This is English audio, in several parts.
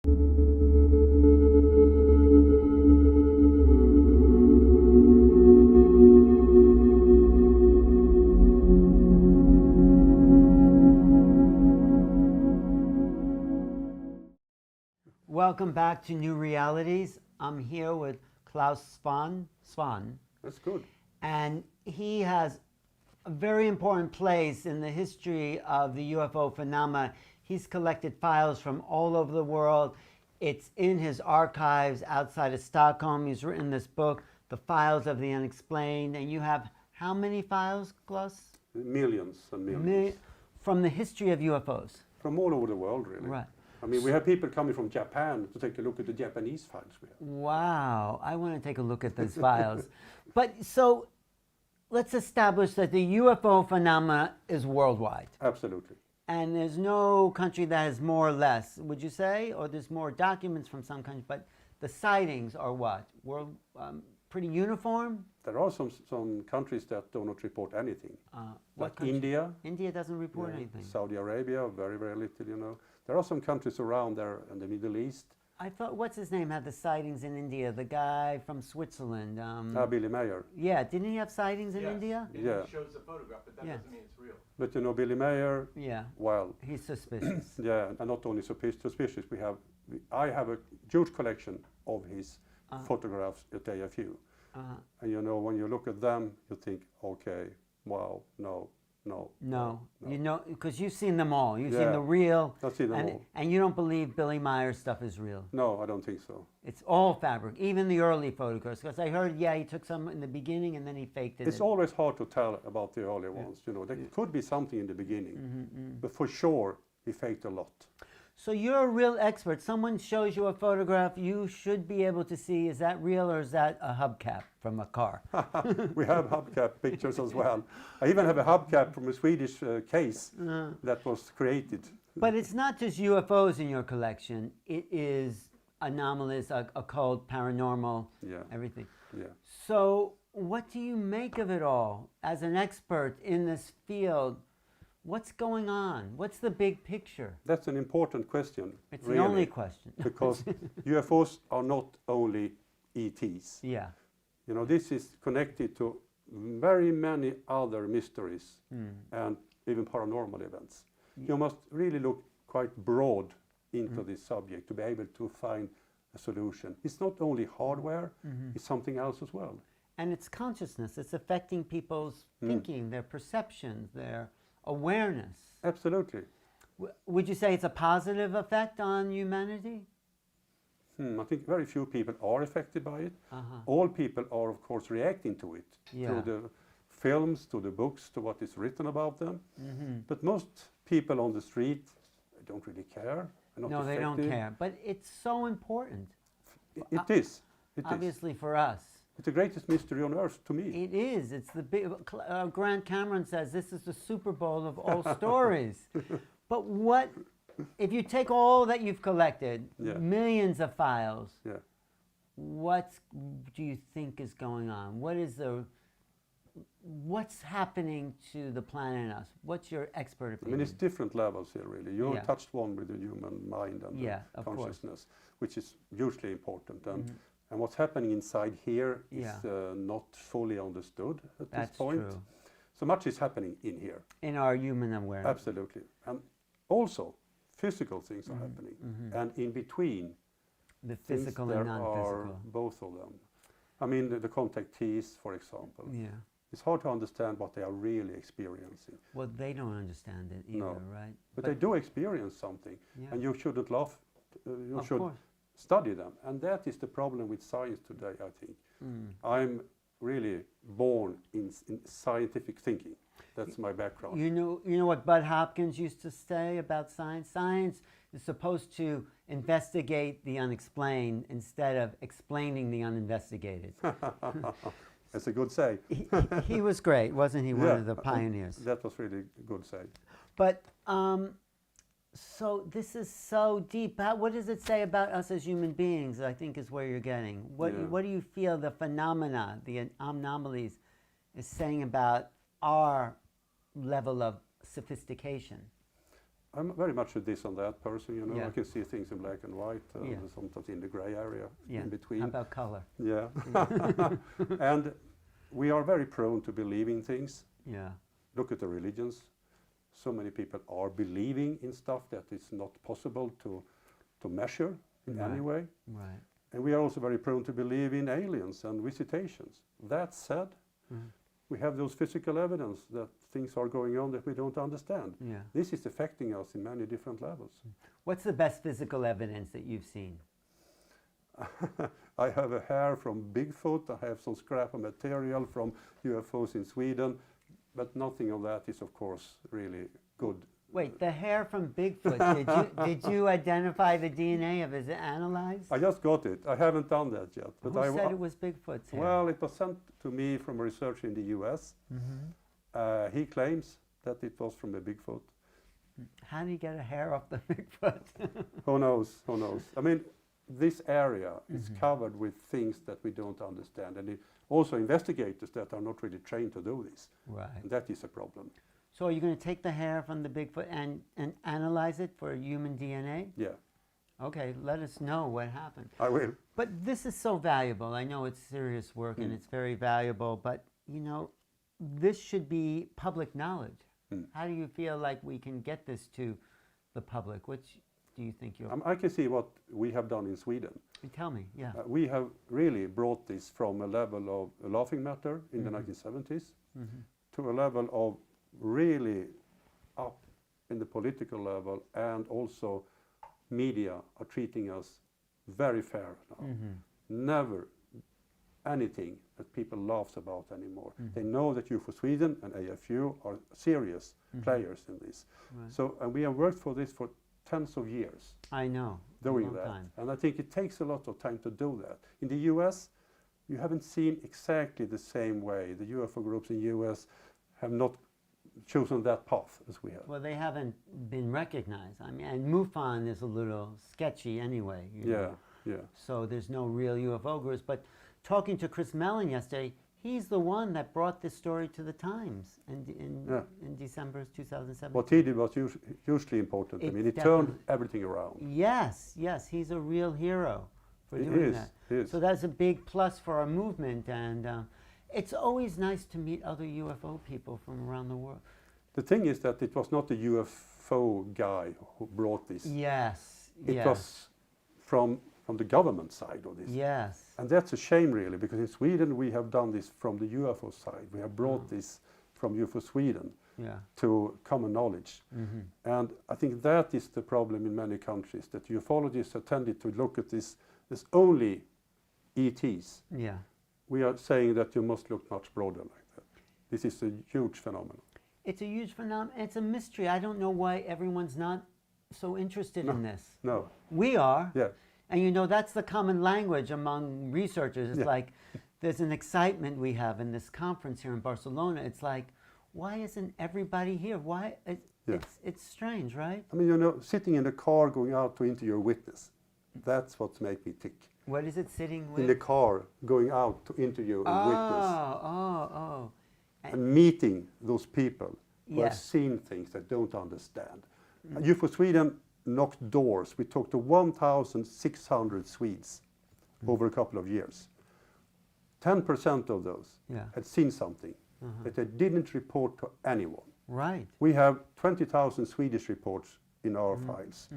Welcome back to New Realities. I'm here with Clas Svahn. That's good. And he has a very important place in the history of the UFO phenomena. He's collected files from all over the world. It's in his archives outside of Stockholm. He's written this book, The Files of the Unexplained. And you have how many files, Clas? Millions and millions. From the history of UFOs? From all over the world, really. Right. I mean, we have people coming from Japan to take a look at the Japanese files we have. Wow, I want to take a look at those files. But so let's establish that the UFO phenomena is worldwide. Absolutely. And there's no country that has more or less, would you say? Or there's more documents from some countries, but the sightings are what? Pretty uniform? There are some countries that do not report anything. What like India. India doesn't report anything. Saudi Arabia, very, very little, you know. There are some countries around there in the Middle East. I thought, what's his name, had the sightings in India? The guy from Switzerland. Billy Mayer. Yeah, didn't he have sightings in India? Yeah. He shows the photograph, but that doesn't mean it's real. But you know, Billy Mayer, well... He's suspicious. Yeah, and not only suspicious, I have a huge collection of his photographs at AFU. And you know, when you look at them, you think, okay, wow, no. You know, because you've seen them all. You've seen the real. I've seen them all. And you don't believe Billy Meyer's stuff is real? No, I don't think so. It's all fabric, even the early photographs. Because I heard, he took some in the beginning and then he faked it. It's always hard to tell about the early ones. You know, there could be something in the beginning, but for sure, he faked a lot. So you're a real expert. Someone shows you a photograph, you should be able to see, is that real or is that a hubcap from a car? We have hubcap pictures as well. I even have a hubcap from a Swedish case that was created. But it's not just UFOs in your collection. It is anomalous, occult, paranormal, everything. Yeah. So what do you make of it all as an expert in this field? What's going on? What's the big picture? That's an important question. It's the only question. Because UFOs are not only ETs. Yeah. You know, this is connected to very many other mysteries and even paranormal events. You must really look quite broad into this subject to be able to find a solution. It's not only hardware, it's something else as well. And it's consciousness. It's affecting people's thinking, their perceptions, their awareness. Absolutely. Would you say it's a positive effect on humanity? I think very few people are affected by it. All people are, of course, reacting to it through the films, to the books, to what is written about them. But most people on the street don't really care. No, they don't care. But it's so important. It is. Obviously for us. It's the greatest mystery on earth to me. It is. It's the big. Grant Cameron says this is the Super Bowl of all stories. But what, if you take all that you've collected, millions of files, what do you think is going on? What's happening to the planet and us? What's your expert opinion? I mean, it's different levels here, really. You touched one with the human mind and the consciousness, which is hugely important. And what's happening inside here is not fully understood at this point. True. So much is happening in here. In our human awareness. Absolutely. And also, physical things are happening. And in between, the physical and non-physical. There are both of them. I mean, the contactees, for example. Yeah. It's hard to understand what they are really experiencing. Well, they don't understand it either, right? But they do experience something. And you shouldn't laugh. You should study them. And that is the problem with science today, I think. I'm really born in scientific thinking. That's my background. You know what Bud Hopkins used to say about science? Science is supposed to investigate the unexplained instead of explaining the uninvestigated. That's a good say. He was great, wasn't he? One of the pioneers. That was really good say. But so this is so deep. What does it say about us as human beings, I think is where you're getting. What do you feel the phenomena, the anomalies, is saying about our level of sophistication? I'm very much a this and that person, you know. Yeah. I can see things in black and white, Yeah. sometimes in the gray area Yeah. in between. How about color? Yeah. And we are very prone to believing things. Yeah. Look at the religions. So many people are believing in stuff that is not possible to measure in any way. Right. And we are also very prone to believe in aliens and visitations. That said, we have those physical evidence that things are going on that we don't understand. Yeah. This is affecting us in many different levels. What's the best physical evidence that you've seen? I have a hair from Bigfoot, I have some scrap of material from UFOs in Sweden, but nothing of that is of course really good. Wait, the hair from Bigfoot, did you identify the DNA of it? Is it analyzed? I just got it. I haven't done that yet. But Who said it was Bigfoot's hair? Well, it was sent to me from a researcher in the US. He claims that it was from a Bigfoot. How did he get a hair off the Bigfoot? Who knows? Who knows? I mean, this area is covered with things that we don't understand. And also investigators that are not really trained to do this. Right. And that is a problem. So are you going to take the hair from the Bigfoot and analyze it for human DNA? Yeah, Okay, let us know what happened. I will. But this is so valuable. I know it's serious work and it's very valuable, but you know, this should be public knowledge. How do you feel like we can get this to the public? Which do you think you'll... I can see what we have done in Sweden. Tell me, yeah. We have really brought this from a level of a laughing matter in the 1970s to a level of really up in the political level, and also media are treating us very fair now. Never anything that people laughs about anymore. They know that UFO Sweden and AFU are serious players in this. Right. So, and we have worked for this for tens of years. I know. Doing a long that. time. And I think it takes a lot of time to do that. In the US, you haven't seen exactly the same way. The UFO groups in US have not chosen that path as we have. Well, they haven't been recognized. I mean, and MUFON is a little sketchy anyway. You know. Yeah. So there's no real UFO groups. But talking to Chris Mellon yesterday, he's the one that brought this story to the Times in December 2007. What he did was hugely important. I It's mean, he definitely- turned everything around. Yes, he's a real hero for He doing is, that. he is. So that's a big plus for our movement, and it's always nice to meet other UFO people from around the world. The thing is that it was not the UFO guy who brought this. Yes, It was from the government side of this. Yes. And that's a shame, really, because in Sweden we have done this from the UFO side. We have brought this from UFO Sweden to common knowledge. And I think that is the problem in many countries, that ufologists have tended to look at this as only ETs. Yeah. We are saying that you must look much broader like that. This is a huge phenomenon. It's a huge phenomenon. It's a mystery. I don't know why everyone's not so interested in this. No. We are. Yeah. And you know, that's the common language among researchers. It's like there's an excitement we have in this conference here in Barcelona. It's like, why isn't everybody here? Why? It's strange, right? I mean, you know, sitting in a car going out to interview a witness, that's what makes me tick. What is it sitting with? In the car going out to interview a witness. Oh. And meeting those people who have Yes. seen things that don't understand. UFO Sweden knocked doors. We talked to 1,600 Swedes over a couple of years. 10% of those had seen something that they didn't report to anyone. Right. We have 20,000 Swedish reports in our files.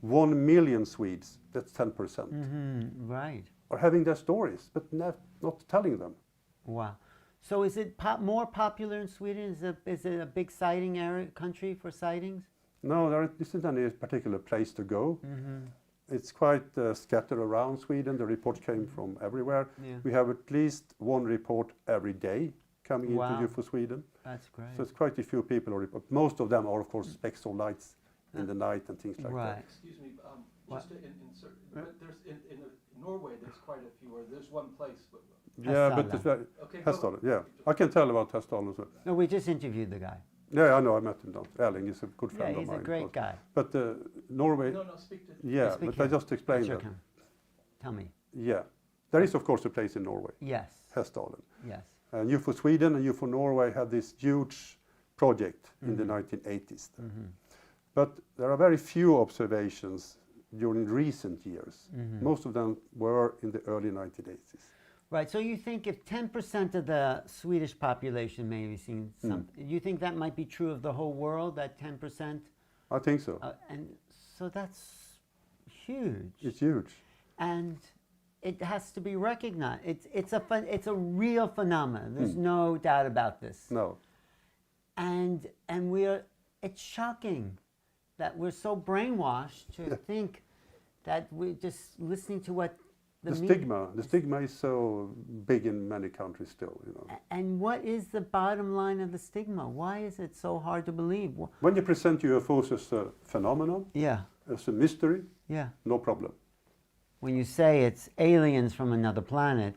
1 million Swedes, that's 10%, Right. are having their stories, but not telling them. Wow. So is it more popular in Sweden? Is it a big sighting country for sightings? No, there isn't any particular place to go. It's quite scattered around Sweden. The reports came from everywhere. Yeah. We have at least one report every day coming into UFO Sweden. That's great. So it's quite a few people who report. Most of them are, of course, spectral lights in the night and things like that. Excuse me, just to insert, but there's in Norway, there's quite a few, or there's one place. Yeah, but it's very Okay, Hessdalen, yeah. I can tell about Hessdalen as well. No, we just interviewed the guy. Yeah, I know, I met him down. Erling is a good friend Yeah, of he's mine. a great guy. But Norway, No, speak to... yeah, Speak but I here. just explained Sure that. can. Tell me. Yeah, there is of course a place in Norway, Yes. Hessdalen. Yes. And UFO Sweden and UFO Norway had this huge project in the 1980s. But there are very few observations during recent years. Most of them were in the early 1980s. Right. So you think if 10% of the Swedish population may have seen something, you think that might be true of the whole world, that 10%? I think so. And so that's huge. It's huge. And it has to be recognized. It's a real phenomenon. There's no doubt about this. No. And it's shocking that we're so brainwashed to think that we're just listening to what The stigma is so big in many countries still, you know. And what is the bottom line of the stigma? Why is it so hard to believe? When you present UFOs as a phenomenon, Yeah, as a mystery, yeah. no problem. When you say it's aliens from another planet,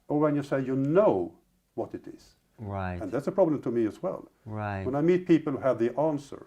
Or when you say you know what it is. right, And that's a problem to me as well. right. When I meet people who have the answer,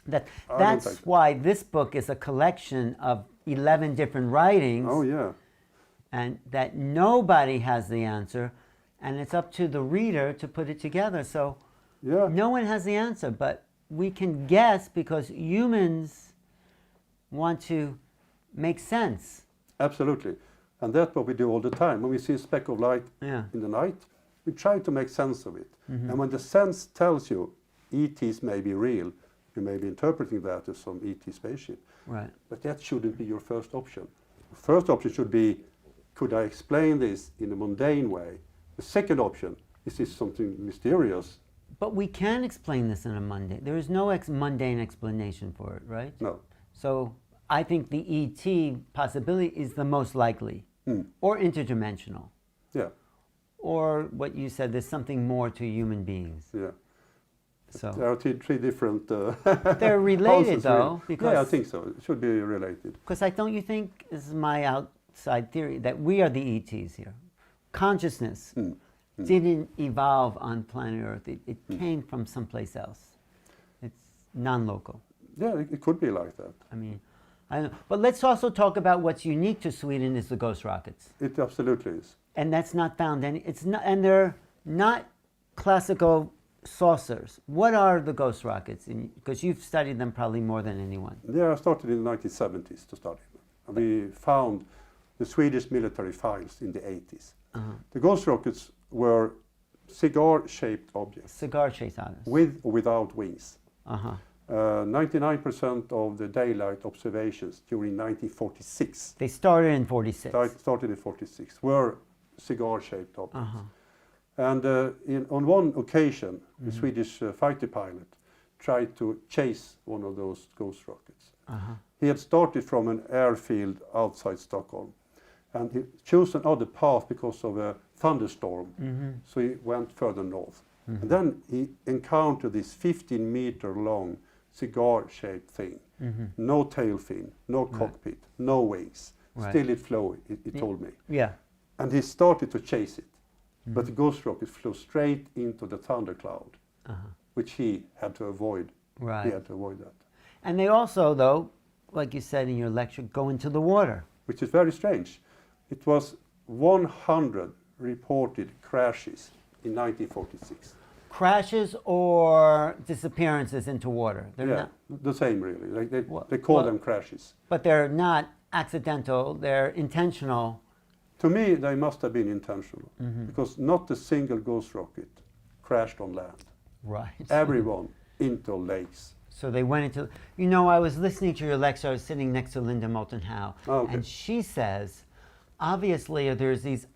I don't That's take it. why this book is a collection of 11 different writings. oh yeah, And that nobody has the answer, and it's up to the reader to put it together. So yeah, no one has the answer, but we can guess because humans want to make sense. absolutely. And that's what we do all the time. When we see a speck of light Yeah. in the night, we try to make sense of it. And when the sense tells you ETs may be real, you may be interpreting that as some ET spaceship. Right. But that shouldn't be your first option. The first option should be, could I explain this in a mundane way? The second option, is this something mysterious? But we can explain this in a mundane. There is no mundane explanation for it, right? No. So I think the ET possibility is the most likely, or interdimensional, Yeah, or what you said. There's something more to human beings. yeah. So There are three different. they're related, answers, though, really. because Yeah, I think so. It should be related. Because don't you think, this is my outside theory, that we are the ETs here? Consciousness didn't evolve on planet Earth. It came from someplace else. It's non-local. Yeah, it could be like that. I mean, I don't know. But let's also talk about what's unique to Sweden is the ghost rockets. It absolutely is. And that's not found it's not, and they're not classical saucers. What are the ghost rockets? Because you've studied them probably more than anyone. Yeah, I started in the 1970s to study them. And we found the Swedish military files in the 80s. The ghost rockets were cigar-shaped objects, Cigar-shaped others. with or without wings. Uh-huh. 99% of the daylight observations during 1946, They started in 46. started in 46, were cigar-shaped objects. And on one occasion, the Swedish fighter pilot tried to chase one of those ghost rockets. He had started from an airfield outside Stockholm, and he chose another path because of a thunderstorm, so he went further north. And then he encountered this 15-meter long cigar-shaped thing. No tail fin, no cockpit, no wings. Right. Still it flew, he told me. Yeah. And he started to chase it. But the ghost rocket flew straight into the thundercloud, which he had to avoid. Right. He had to avoid that. And they also, though, like you said in your lecture, go into the water. Which is very strange. It was 100 reported crashes in 1946. Crashes or disappearances into water. They're Yeah, not, the same really. Like Well- they call well- them crashes. but they're not accidental. They're intentional. To me, they must have been intentional, because not a single ghost rocket crashed on land. Right. Everyone into lakes. So they went into. You know, I was listening to your lecture. I was sitting next to Linda Moulton Howe, Oh, okay. and she says, obviously, there's these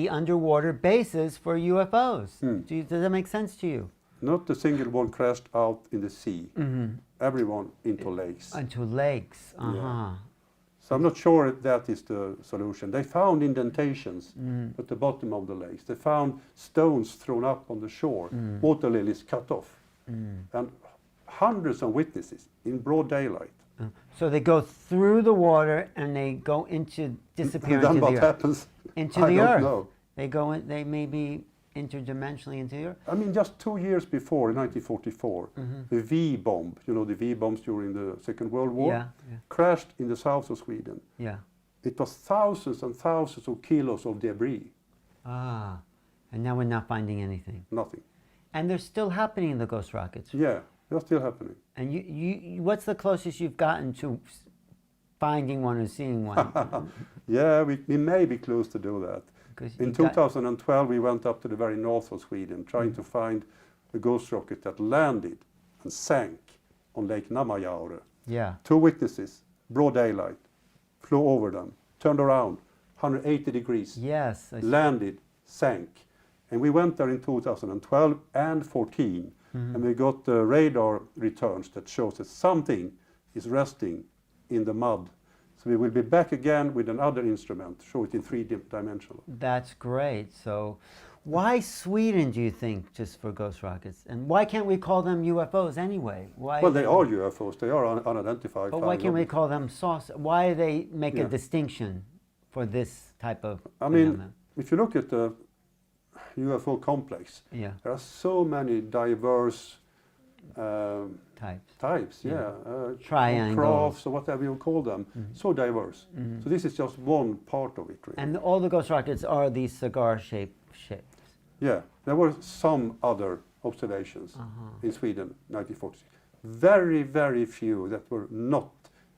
underwater bases for UFOs. Does that make sense to you? Not a single one crashed out in the sea. Everyone into lakes. Into lakes. Uh-huh. So I'm not sure that is the solution. They found indentations at the bottom of the lakes. They found stones thrown up on the shore, water lilies cut off, and hundreds of witnesses in broad daylight. So they go through the water and they go into disappear And then into what the earth. happens? Into I the don't earth. know. They go in. They may be interdimensionally into the earth. I mean, just 2 years before, in 1944, the V-bomb, you know, the V-bombs during the Second World War, Yeah, yeah. crashed in the south of Sweden. Yeah. It was thousands and thousands of kilos of debris. Ah, and now we're not finding anything. Nothing. And they're still happening in the ghost rockets. Yeah. They're still happening. And what's the closest you've gotten to finding one or seeing one? Yeah, we may be close to do that. 'Cause In you got- 2012, we went up to the very north of Sweden trying to find a ghost rocket that landed and sank on Lake Namajaure. Yeah. 2 witnesses, broad daylight, flew over them, turned around, 180 degrees, Yes. landed, sank. And we went there in 2012 and 14, and we got the radar returns that shows that something is resting in the mud. So we will be back again with another instrument, show it in 3-dimensional. That's great. So why Sweden, do you think, just for ghost rockets? And why can't we call them UFOs anyway? Why? Well, they are UFOs, they are unidentified. But why flying can't we objects. call them saucer? Why do they make Yeah. a distinction for this type of I mean, phenomenon? if you look at the UFO complex, Yeah, there are so many diverse types. types, Yeah. Triangles. Triangles. Crafts or whatever you call them, so diverse. So this is just one part of it, really. And all the ghost rockets are these cigar-shaped ships. Yeah, there were some other observations Uh-huh. in Sweden, 1946. Very, very few that were not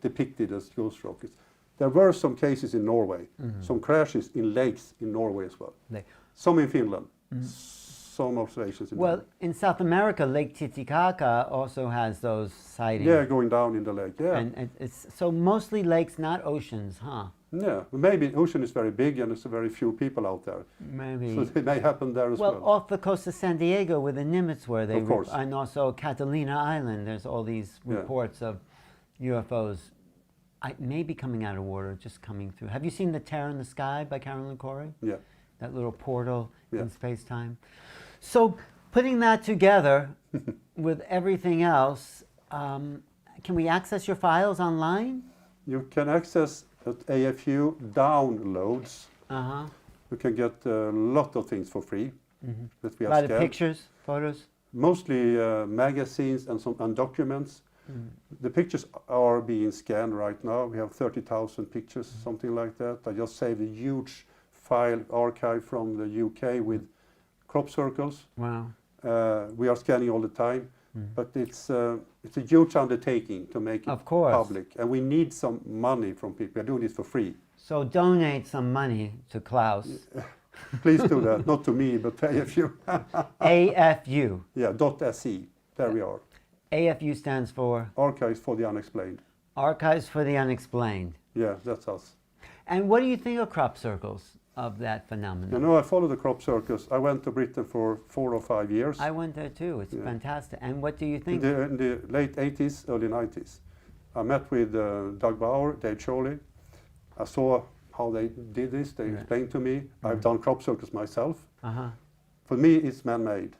depicted as ghost rockets. There were some cases in Norway, some crashes in lakes in Norway as well. Some in Finland, some observations in Well, Norway. in South America, Lake Titicaca also has those sightings. Yeah, going down in the lake, yeah. And it's so mostly lakes, not oceans, huh? Yeah, maybe ocean is very big and there's very few people out there. Maybe. So it may happen there as well. Well, off the coast of San Diego, where the Nimitz were, Of course. and also Catalina Island. There's all these Yeah. reports of UFOs, maybe coming out of water, just coming through. Have you seen The Terror in the Sky by Carolyn Corey? Yeah. That little portal Yeah. in space-time. So, putting that together with everything else, can we access your files online? You can access at AFU downloads. Uh-huh. You can get a lot of things for free that we A have lot of scanned. pictures, photos. Mostly magazines and documents. The pictures are being scanned right now. We have 30,000 pictures, something like that. I just saved a huge file archive from the UK with crop circles. Wow. We are scanning all the time, but it's a huge undertaking to make it Of course. public, and we need some money from people. We are doing this for free. So donate some money to Klaus. Please do that, not to me, but to AFU. AFU. Yeah, .se. There we are. AFU stands for Archives for the Unexplained. Archives for the Unexplained. Yeah, that's us. And what do you think of crop circles, of that phenomenon? You know, I follow the crop circus. I went to Britain for 4 or 5 years. I went there too. It's Yeah. fantastic. And what do you In think? the late 80s, early 90s. I met with Doug Bauer, Dave Chorley. I saw how they did this. They Yeah. explained to me. I've done crop circles myself. Uh-huh. For me, it's man-made.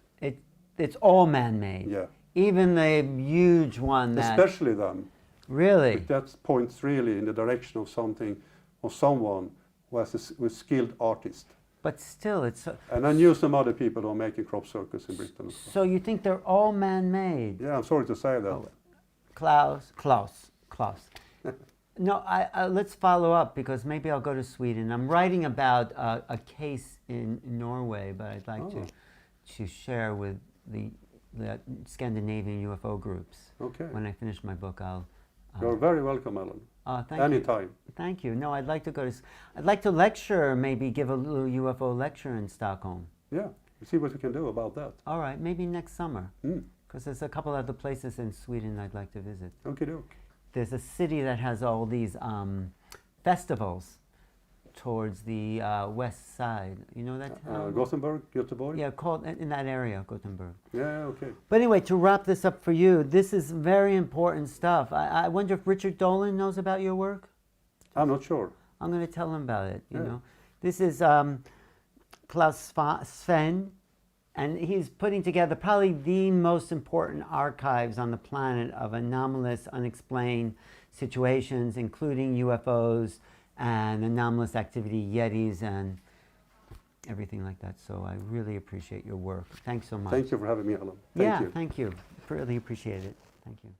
It's all man-made. Yeah. Even the huge one that... Especially them. Really? That points really in the direction of something or someone who has a skilled artist. But still, it's... So, And I knew some other people who are making crop circles in Britain as well. so you think they're all man-made? Yeah, I'm sorry to say that. Oh, Klaus. No, let's follow up, because maybe I'll go to Sweden. I'm writing about a case in Norway, but I'd like to share with the Scandinavian UFO groups. Okay. When I finish my book, I'll... You're very welcome, Alan. Thank Anytime. you. Thank you. No, I'd like to go to... I'd like to lecture, maybe give a little UFO lecture in Stockholm. Yeah, see what we can do about that. All right, maybe next summer. Mm. Because there's a couple other places in Sweden I'd like to visit. Okie doke. There's a city that has all these festivals towards the west side. You know that town? Gothenburg, Göteborg? Yeah, called in that area, Gothenburg. Yeah, okay. But anyway, to wrap this up for you, this is very important stuff. I wonder if Richard Dolan knows about your work? I'm not sure. I'm going to tell him about it, you Yeah. know. This is Clas Svahn, and he's putting together probably the most important archives on the planet of anomalous, unexplained situations, including UFOs and anomalous activity, Yetis, and everything like that. So I really appreciate your work. Thanks so much. Thank you for having me, Alan. Yeah, Thank you. thank you. Really appreciate it. Thank you.